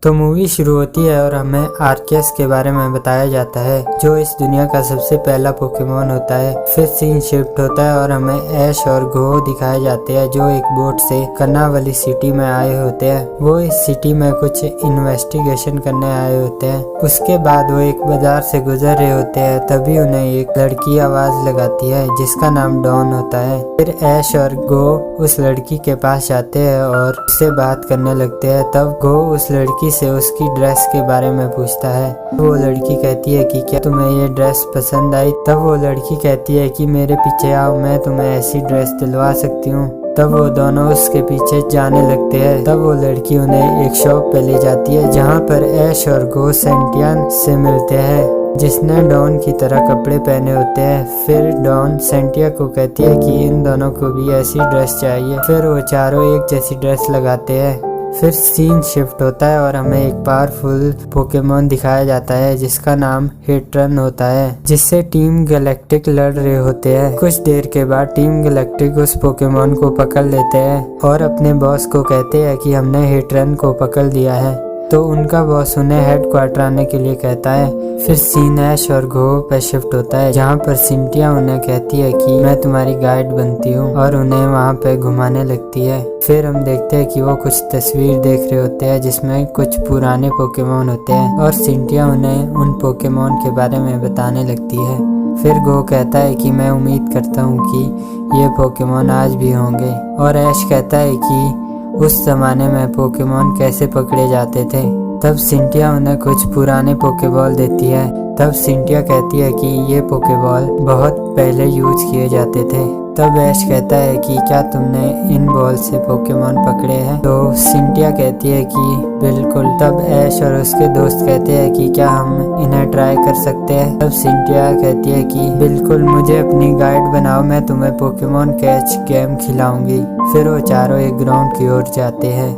तो मूवी शुरू होती है और हमें आर्कियस के बारे में बताया जाता है, जो इस दुनिया का सबसे पहला पोकेमोन होता है। फिर सीन शिफ्ट होता है और हमें ऐश और गो दिखाए जाते हैं, जो एक बोट से कर्नावली सिटी में आए होते हैं। वो इस सिटी में कुछ इन्वेस्टिगेशन करने आए होते हैं। उसके बाद वो एक बाजार से गुजर रहे होते हैं, तभी उन्हें एक लड़की आवाज लगाती है जिसका नाम डॉन होता है। फिर ऐश और गो उस लड़की के पास जाते हैं और उससे बात करने लगते हैं। तब गो उस लड़की से उसकी ड्रेस के बारे में पूछता है। वो लड़की कहती है कि क्या तुम्हें ये ड्रेस पसंद आई? तब वो लड़की कहती है कि मेरे पीछे आओ, मैं तुम्हें ऐसी ड्रेस दिलवा सकती हूँ। तब वो दोनों उसके पीछे जाने लगते हैं। तब वो लड़की उन्हें एक शॉप पे ले जाती है जहाँ पर ऐश और गो सेंटिया से मिलते हैं, जिसने डॉन की तरह कपड़े पहने होते हैं। फिर डॉन सेंटिया को कहती है कि इन दोनों को भी ऐसी ड्रेस चाहिए। फिर वो चारों एक जैसी ड्रेस लगाते हैं। फिर सीन शिफ्ट होता है और हमें एक पावरफुल पोकेमोन दिखाया जाता है जिसका नाम हिटरन होता है, जिससे टीम गैलेक्टिक लड़ रहे होते हैं। कुछ देर के बाद टीम गैलेक्टिक उस पोकेमोन को पकड़ लेते हैं और अपने बॉस को कहते हैं कि हमने हिटरन को पकड़ लिया है। तो उनका बॉस उन्हें हेडक्वार्टर आने के लिए कहता है। फिर सीन ऐश और गो पे शिफ्ट होता है जहाँ पर सिंटिया उन्हें कहती है कि मैं तुम्हारी गाइड बनती हूँ और उन्हें वहाँ पे घुमाने लगती है। फिर हम देखते हैं कि वो कुछ तस्वीर देख रहे होते हैं जिसमें कुछ पुराने पोकेमोन होते हैं और सिंटिया उन्हें उन पोकेमोन के बारे में बताने लगती है। फिर गो कहता है कि मैं उम्मीद करता हूँ कि ये पोकेमोन आज भी होंगे, और ऐश कहता है कि उस जमाने में पोकेमोन कैसे पकड़े जाते थे। तब सिंटिया उन्हें कुछ पुराने पोकेबॉल देती है। तब सिंटिया कहती है कि ये पोकेबॉल बहुत पहले यूज किए जाते थे। तब ऐश कहता है कि क्या तुमने इन बॉल से पोकेमोन पकड़े हैं? तो सिंटिया कहती है कि बिल्कुल। तब ऐश और उसके दोस्त कहते हैं कि क्या हम इन्हें ट्राई कर सकते हैं? तब सिंटिया कहती है कि बिल्कुल, मुझे अपनी गाइड बनाओ, मैं तुम्हें पोकेमोन कैच गेम खिलाऊंगी। फिर वो चारों एक ग्राउंड की ओर जाते हैं।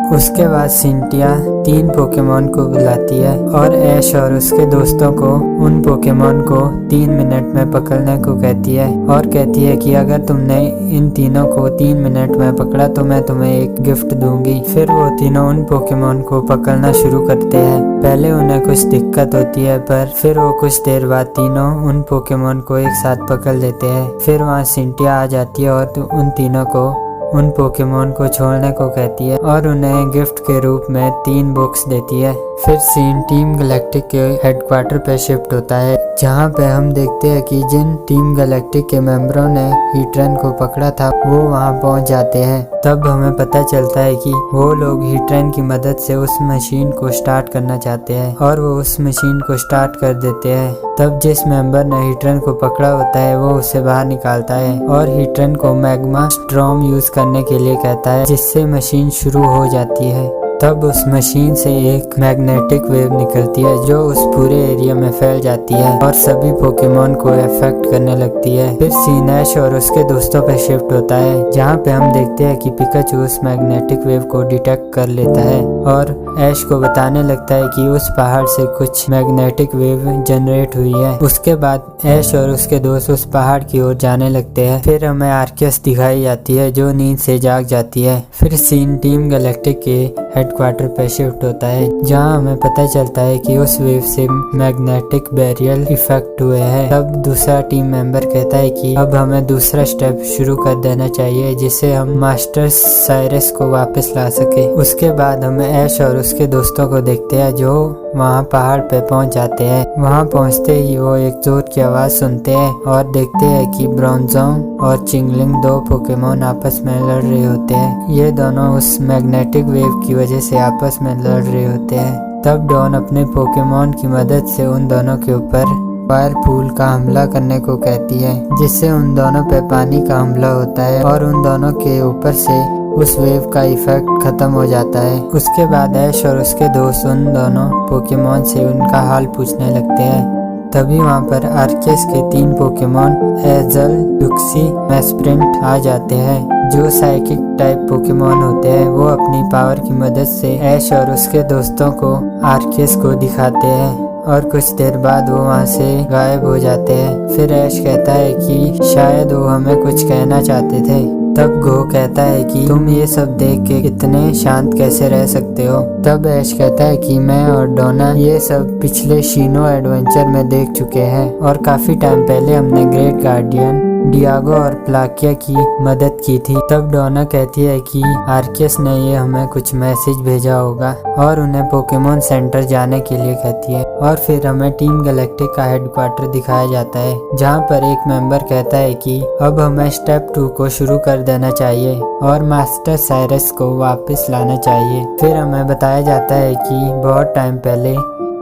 उसके बाद सिंटिया 3 पोकेमोन को बुलाती है और ऐश और उसके दोस्तों को उन पोकेमोन को 3 मिनट में पकड़ने को कहती है, और कहती है कि अगर तुमने इन तीनों को 3 मिनट में पकड़ा तो मैं तुम्हें एक गिफ्ट दूंगी। फिर वो तीनों उन पोकेमोन को पकड़ना शुरू करते हैं। पहले उन्हें कुछ दिक्कत होती है, पर फिर वो कुछ देर बाद तीनों उन पोकेमोन को एक साथ पकड़ लेते हैं। फिर वहाँ सिंटिया आ जाती है और उन तीनों को उन पोकेमोन को छोड़ने को कहती है और उन्हें गिफ्ट के रूप में 3 बुक्स देती है। फिर सीन टीम गैलेक्टिक के हेडक्वार्टर पे शिफ्ट होता है जहाँ पे हम देखते हैं कि जिन टीम गैलेक्टिक के मेंबरों ने हिटरन को पकड़ा था वो वहाँ पहुँच जाते हैं। तब हमें पता चलता है कि वो लोग हिटरन की मदद से उस मशीन को स्टार्ट करना चाहते हैं और वो उस मशीन को स्टार्ट कर देते हैं। तब जिस मेंबर ने हिटरन को पकड़ा होता है वो उसे बाहर निकालता है और हिटरन को मैग्मा स्ट्रॉम यूज करने के लिए कहता है, जिससे मशीन शुरू हो जाती है। तब उस मशीन से एक मैग्नेटिक वेव निकलती है जो उस पूरे एरिया में फैल जाती है और सभी पोकेमोन को अफेक्ट करने लगती है। फिर सीन ऐश और उसके दोस्तों पे शिफ्ट होता है जहाँ पे हम देखते हैं कि पिकाचू उस मैग्नेटिक वेव को डिटेक्ट कर लेता है और ऐश को बताने लगता है कि उस पहाड़ से कुछ मैग्नेटिक वेव जनरेट हुई है। उसके बाद ऐश और उसके दोस्त उस पहाड़ की ओर जाने लगते हैं। फिर हमें आर्कियस दिखाई जाती है जो नींद से जाग जाती है। फिर सीन टीम गैलेक्टिक के हेडक्वार्टर पे शिफ्ट होता है जहाँ हमें पता चलता है कि उस वेव से मैग्नेटिक बैरियर इफेक्ट हुए हैं। तब दूसरा टीम मेंबर कहता है कि अब हमें दूसरा स्टेप शुरू कर देना चाहिए जिससे हम मास्टर साइरस को वापस ला सके। उसके बाद हम ऐश और उसके दोस्तों को देखते हैं जो वहाँ पहाड़ पे पहुँच जाते हैं। वहाँ पहुँचते ही वो एक जोर की आवाज़ सुनते हैं और देखते हैं कि ब्रोंजोंग और चिंगलिंग 2 पोकेमोन आपस में लड़ रहे होते हैं। ये दोनों उस मैग्नेटिक वेव की वजह से आपस में लड़ रहे होते हैं। तब डॉन अपने पोकेमोन की मदद से उन दोनों के ऊपर वायरपूल का हमला करने को कहती है, जिससे उन दोनों पे पानी का हमला होता है और उन दोनों के ऊपर से उस वेव का इफेक्ट खत्म हो जाता है। उसके बाद ऐश और उसके दोस्त उन दोनों पोकेमोन से उनका हाल पूछने लगते हैं। तभी वहाँ पर आर्कियस के 3 पोकेमोन एजल, डुक्सी, मैस्प्रिंट आ जाते हैं जो साइकिक टाइप पोकेमोन होते हैं। वो अपनी पावर की मदद से ऐश और उसके दोस्तों को आर्कियस को दिखाते हैं और कुछ देर बाद वो वहाँ से गायब हो जाते हैं। फिर ऐश कहता है कि शायद वो हमें कुछ कहना चाहते थे। तब गो कहता है कि तुम ये सब देख के इतने शांत कैसे रह सकते हो। तब ऐश कहता है कि मैं और डोना ये सब पिछले शिनो एडवेंचर में देख चुके हैं और काफी टाइम पहले हमने ग्रेट गार्डियन डियागो और प्लाकिया की मदद की थी। तब डोना कहती है कि आर्कियस ने ये हमें कुछ मैसेज भेजा होगा और उन्हें पोकेमोन सेंटर जाने के लिए कहती है। और फिर हमें टीम गैलेक्टिक का हेडक्वार्टर दिखाया जाता है, जहाँ पर एक मेंबर कहता है कि अब हमें स्टेप 2 को शुरू कर देना चाहिए और मास्टर साइरस को वापस लाना चाहिए। फिर हमें बताया जाता है कि बहुत टाइम पहले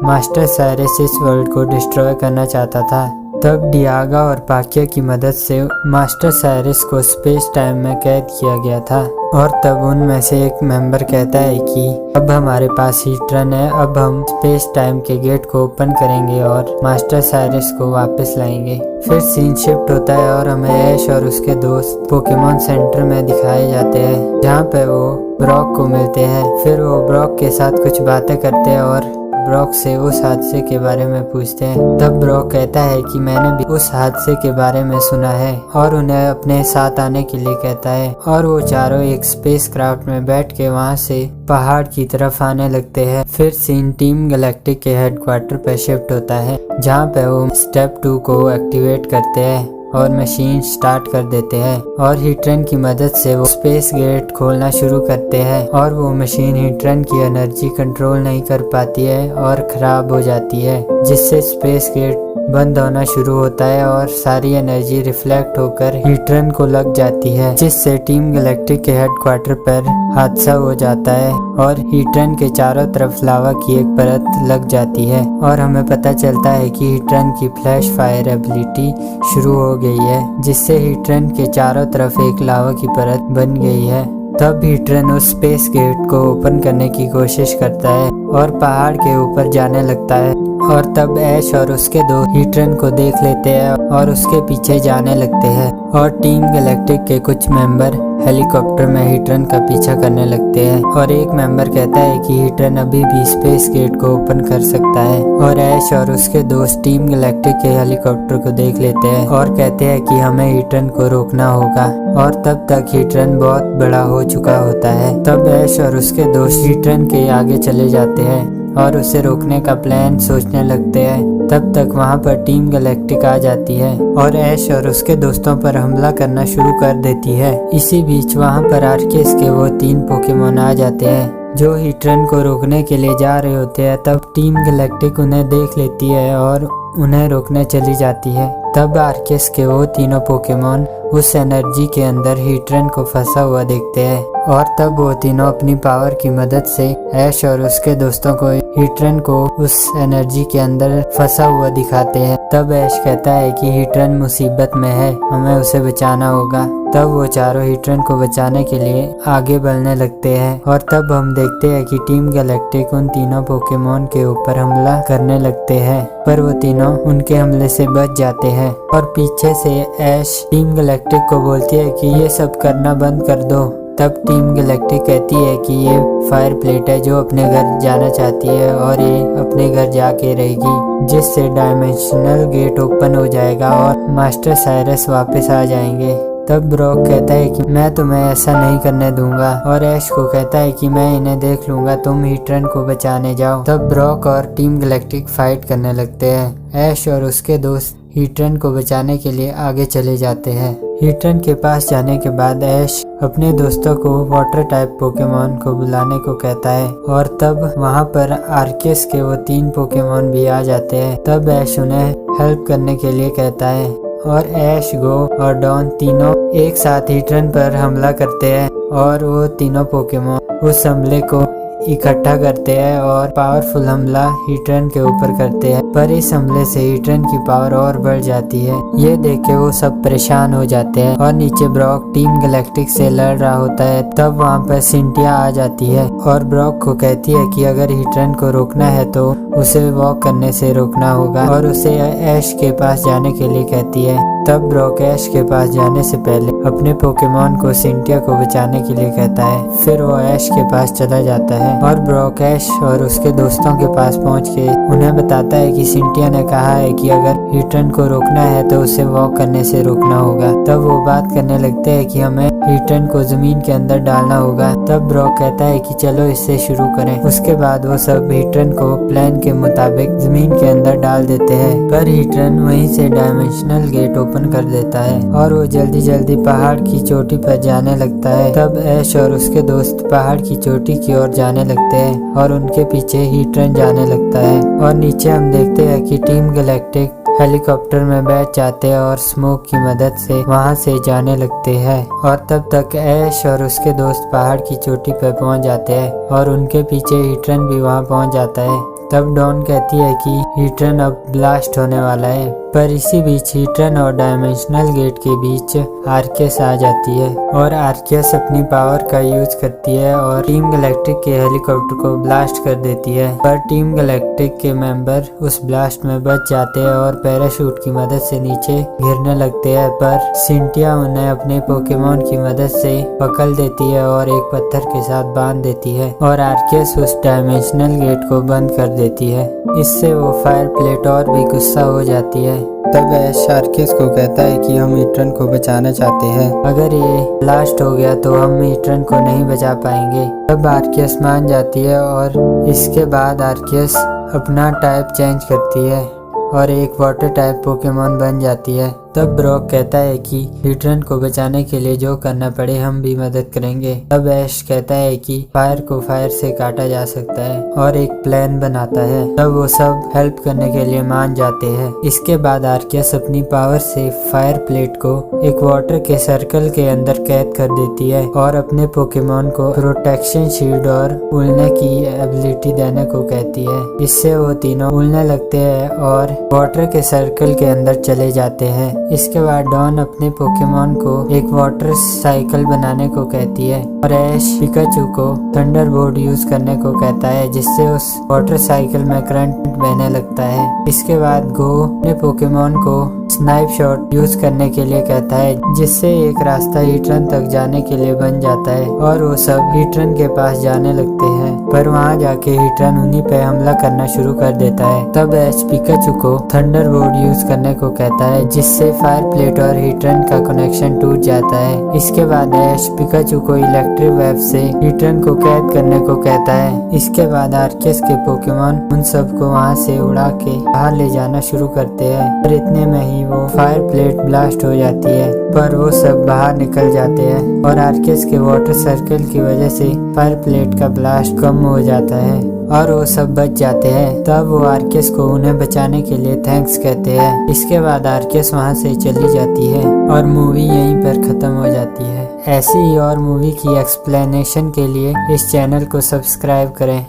मास्टर साइरस इस वर्ल्ड को डिस्ट्रॉय करना चाहता था। तब डियागा और पाकिया की मदद से मास्टर साइरस को स्पेस टाइम में कैद किया गया था। और तब उनमें से एक मेंबर कहता है कि अब हमारे पास हीट्रन है, अब हम स्पेस टाइम के गेट को ओपन करेंगे और मास्टर साइरस को वापस लाएंगे। फिर सीन शिफ्ट होता है और हमें ऐश और उसके दोस्त पोकेमोन सेंटर में दिखाए जाते हैं, जहाँ पे वो ब्रॉक को मिलते हैं। फिर वो ब्रॉक के साथ कुछ बातें करते हैं और ब्रॉक से उस हादसे के बारे में पूछते हैं। तब ब्रॉक कहता है कि मैंने भी उस हादसे के बारे में सुना है और उन्हें अपने साथ आने के लिए कहता है। और वो चारों एक स्पेस क्राफ्ट में बैठ के वहाँ से पहाड़ की तरफ आने लगते हैं। फिर सीन टीम गैलेक्टिक के हेडक्वार्टर पे शिफ्ट होता है, जहाँ पे वो स्टेप 2 को एक्टिवेट करते हैं और मशीन स्टार्ट कर देते हैं और हीट्रन की मदद से वो स्पेस गेट खोलना शुरू करते हैं। और वो मशीन हीट्रन की एनर्जी कंट्रोल नहीं कर पाती है और खराब हो जाती है, जिससे स्पेस गेट बंद होना शुरू होता है और सारी एनर्जी रिफ्लेक्ट होकर हीट्रन को लग जाती है, जिससे टीम गैलेक्टिक के हेडक्वार्टर पर हादसा हो जाता है और हीट्रन के चारों तरफ लावा की एक परत लग जाती है। और हमें पता चलता है कि हीट्रन की फ्लैश फायर एबिलिटी शुरू हो गई है, जिससे हीट्रन के चारों तरफ एक लावा की परत बन गई है। तब हीट्रन उस स्पेस गेट को ओपन करने की कोशिश करता है और पहाड़ के ऊपर जाने लगता है। और तब ऐश और उसके दोस्त हीट्रन को देख लेते हैं और उसके पीछे जाने लगते हैं। और टीम गैलेक्टिक के कुछ मेंबर हेलीकॉप्टर में हीट्रन का पीछा करने लगते हैं और एक मेंबर कहता है कि हीट्रन अभी भी स्पेस गेट को ओपन कर सकता है। और ऐश और उसके दोस्त टीम गैलेक्टिक के हेलीकॉप्टर को देख लेते हैं और कहते हैं कि हमें हीट्रन को रोकना होगा। और तब तक हीट्रन बहुत बड़ा हो चुका होता है। तब ऐश और उसके दोस्त हीट्रन के आगे चले जाते हैं और उसे रोकने का प्लान सोचने लगते हैं। तब तक वहाँ पर टीम गैलेक्टिक आ जाती है और ऐश और उसके दोस्तों पर हमला करना शुरू कर देती है। इसी बीच वहाँ पर आर्कियस के वो 3 पोकेमोन आ जाते हैं जो हीट्रन को रोकने के लिए जा रहे होते हैं। तब टीम गैलेक्टिक उन्हें देख लेती है और उन्हें रोकने चली जाती है। तब आर्कियस के वो तीनों पोकेमोन उस एनर्जी के अंदर हीट्रन को फंसा हुआ देखते हैं और तब वो तीनों अपनी पावर की मदद से ऐश और उसके दोस्तों को हीट्रन को उस एनर्जी के अंदर फंसा हुआ दिखाते हैं। तब ऐश कहता है कि हीट्रन मुसीबत में है, हमें उसे बचाना होगा। तब वो चारों हीट्रन को बचाने के लिए आगे बढ़ने लगते हैं और तब हम देखते हैं कि टीम गैलेक्टिक उन तीनों पोकेमोन के ऊपर हमला करने लगते हैं, पर वो तीनों उनके हमले से बच जाते हैं। और पीछे से ऐश टीम गैलेक्टिक को बोलती है कि ये सब करना बंद कर दो। तब टीम गैलेक्टिक कहती है कि ये फायर प्लेट है जो अपने घर जाना चाहती है और ये अपने घर जाके रहेगी, जिससे डायमेंशनल गेट ओपन हो जाएगा और मास्टर साइरस वापस आ जाएंगे। तब ब्रॉक कहता है कि मैं तुम्हें ऐसा नहीं करने दूंगा और ऐश को कहता है कि मैं इन्हें देख लूंगा, तुम हीट्रन को बचाने जाओ। तब ब्रॉक और टीम गैलेक्टिक फाइट करने लगते हैं। ऐश और उसके दोस्त हीट्रन को बचाने के लिए आगे चले जाते हैं। हीट्रन के पास जाने के बाद ऐश अपने दोस्तों को वाटर टाइप पोकेमोन को बुलाने को कहता है और तब वहाँ पर आर्कियस के वो 3 पोकेमोन भी आ जाते हैं। तब ऐश उन्हें हेल्प करने के लिए कहता है और ऐश, गो और डॉन तीनों एक साथ हीट्रन पर हमला करते हैं और वो तीनों पोकेमोन उस हमले को इकट्ठा करते हैं और पावरफुल हमला हीट्रन के ऊपर करते हैं। पर इस हमले से हीट्रन की पावर और बढ़ जाती है। ये देख के वो सब परेशान हो जाते हैं और नीचे ब्रॉक टीम गैलेक्टिक से लड़ रहा होता है। तब वहाँ पर सिंटिया आ जाती है और ब्रॉक को कहती है कि अगर हीट्रन को रोकना है तो उसे वॉक करने से रोकना होगा और उसे ऐश के पास जाने के लिए कहती है। तब ब्रॉक ऐश के पास जाने से पहले अपने पोकेमोन को सिंटिया को बचाने के लिए कहता है। फिर वो ऐश के पास चला जाता है और ब्रॉक ऐश और उसके दोस्तों के पास पहुंच के उन्हें बताता है कि सिंटिया ने कहा है कि अगर हीट्रन को रोकना है तो उसे वॉक करने से रोकना होगा। तब वो बात करने लगते हैं कि हमें हीट्रन को जमीन के अंदर डालना होगा। तब ब्रॉक कहता है कि चलो इससे शुरू करें। उसके बाद वो सब हीट्रन को प्लान के मुताबिक जमीन के अंदर डाल देते हैं, पर हीट्रन वहीं से डायमेंशनल गेट ओपन कर देता है और वो जल्दी जल्दी पहाड़ की चोटी पर जाने लगता है। तब ऐश और उसके दोस्त पहाड़ की चोटी की ओर जाने लगते हैं और उनके पीछे हीट्रन जाने लगता है। और नीचे हम देखते हैं कि टीम गैलेक्टिक हेलीकॉप्टर में बैठ जाते हैं और स्मोक की मदद से वहां से जाने लगते हैं। और तब तक ऐश और उसके दोस्त पहाड़ की चोटी पर पहुंच जाते हैं और उनके पीछे हीट्रन भी वहां पहुंच जाता है। तब डॉन कहती है कि हीट्रन अब ब्लास्ट होने वाला है, पर इसी बीच हीट्रन और डायमेंशनल गेट के बीच आर्कियस आ जाती है और आर्कियस अपनी पावर का यूज करती है और टीम गैलेक्टिक के हेलीकॉप्टर को ब्लास्ट कर देती है। पर टीम गैलेक्टिक के मेंबर उस ब्लास्ट में बच जाते हैं और पैराशूट की मदद से नीचे गिरने लगते हैं, पर सिंटिया उन्हें अपने पोकेमोन की मदद से पकड़ देती है और एक पत्थर के साथ बांध देती है और आर्कियस उस डायमेंशनल गेट को बंद कर देती है। इससे वो फायर प्लेट और भी गुस्सा हो जाती है। तब ऐश आर्कियस को कहता है कि हम हीट्रन को बचाना चाहते हैं, अगर ये ब्लास्ट हो गया तो हम हीट्रन को नहीं बचा पाएंगे। तब आर्कियस मान जाती है और इसके बाद आर्कियस अपना टाइप चेंज करती है और एक वाटर टाइप पोकेमोन बन जाती है। तब ब्रॉक कहता है कि हीट्रन को बचाने के लिए जो करना पड़े हम भी मदद करेंगे। तब ऐश कहता है कि फायर को फायर से काटा जा सकता है और एक प्लान बनाता है। तब वो सब हेल्प करने के लिए मान जाते हैं। इसके बाद आर्कियस अपनी पावर से फायर प्लेट को एक वाटर के सर्कल के अंदर कैद कर देती है और अपने पोकेमोन को प्रोटेक्शन शील्ड और उड़ने की एबिलिटी देने को कहती है। इससे वो तीनों उड़ने लगते हैं और वाटर के सर्कल के अंदर चले जाते हैं। इसके बाद डॉन अपने पोकेमोन को एक वाटर साइकिल बनाने को कहती है और ऐश पिकाचू को थंडरबोल्ट यूज करने को कहता है, जिससे उस वाटर साइकिल में करंट बहने लगता है। इसके बाद गो अपने पोकेमोन को स्नाइप शॉट यूज करने के लिए कहता है, जिससे एक रास्ता हीट्रन तक जाने के लिए बन जाता है और वो सब हीट्रन के पास जाने लगते हैं। पर वहाँ जाके हीट्रन उन्हीं पे हमला करना शुरू कर देता है। तब ऐश पिकाचू को थंडरबोल्ट यूज करने को कहता है, जिससे फायर प्लेट और हीट्रन का कनेक्शन टूट जाता है। इसके बाद ऐश पिकाचू को इलेक्ट्रिक वेव से हीट्रन को कैद करने को कहता है। इसके बाद आर्कियस के पोकेमोन उन सबको वहाँ से उड़ा के बाहर ले जाना शुरू करते हैं और इतने में ही वो फायर प्लेट ब्लास्ट हो जाती है, पर वो सब बाहर निकल जाते हैं और आर्कियस के वाटर सर्कल की वजह से फायर प्लेट का ब्लास्ट कम हो जाता है और वो सब बच जाते हैं। तब वो आर्कियस को उन्हें बचाने के लिए थैंक्स कहते हैं। इसके बाद आर्कियस वहाँ से चली जाती है और मूवी यहीं पर खत्म हो जाती है। ऐसी ही और मूवी की एक्सप्लेनेशन के लिए इस चैनल को सब्सक्राइब करें।